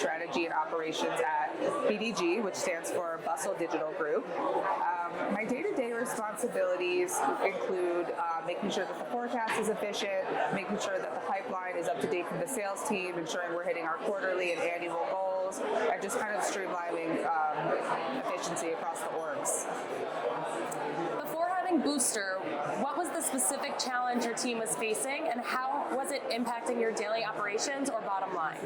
strategy and operations at BDG, which stands for Bustle Digital Group. My day-to-day responsibilities include making sure that the forecast is efficient, making sure that the pipeline is up to date from the sales team, ensuring we're hitting our quarterly and annual goals, and just kind of streamlining efficiency across the orgs. Before having Boostr, what was the specific challenge your team was facing, and how was it impacting your daily operations or bottom line?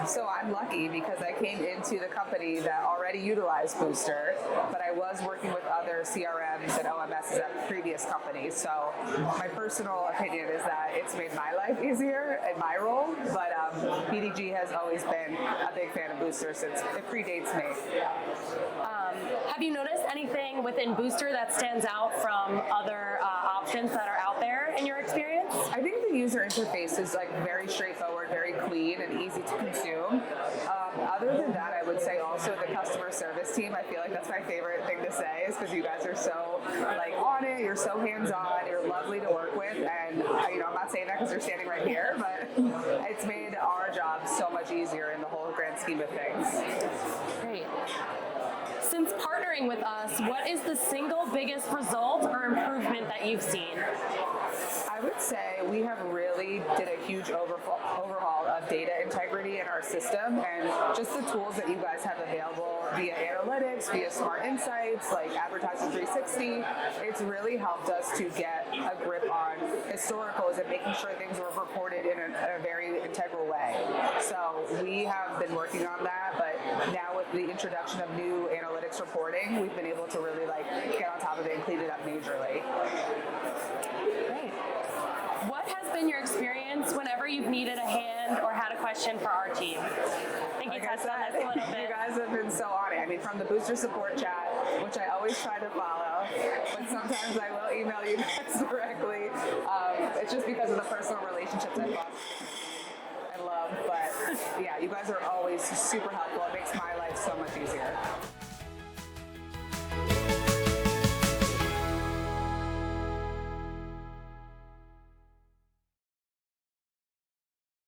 So I'm lucky because I came into the company that already utilized Boostr, but I was working with other CRMs and OMSs at previous companies. So my personal opinion is that it's made my life easier in my role, but BDG has always been a big fan of Boostr since it predates me. Have you noticed anything within Boostr that stands out from other options that are out there in your experience? I think the user interface is like very straightforward, very clean, and easy to consume. Other than that, I would say also the customer service team. I feel like that's my favorite thing to say, is because you guys are so like on it. You're so hands-on. You're lovely to work with, and I'm not saying that because you're standing right here, but it's made our job so much easier in the whole grand scheme of things. Great. Since partnering with us, what is the single biggest result or improvement that you've seen? I would say we have really did a huge overhaul of data integrity in our system, and just the tools that you guys have available via analytics, via smart insights, like Advertiser 360. It's really helped us to get a grip on historicals and making sure things were reported in a very integral way. So we have been working on that, but now with the introduction of new analytics reporting, we've been able to really get on top of it and clean it up majorly. Great. What has been your experience whenever you've needed a hand or had a question for our team? I think you touched on this a little bit. You guys have been so on it. I mean, from the Boostr support chat, which I always try to follow, but sometimes I will email you guys directly. It's just because of the personal relationships I've lost and love. But yeah, you guys are always super helpful. It makes my life so much easier.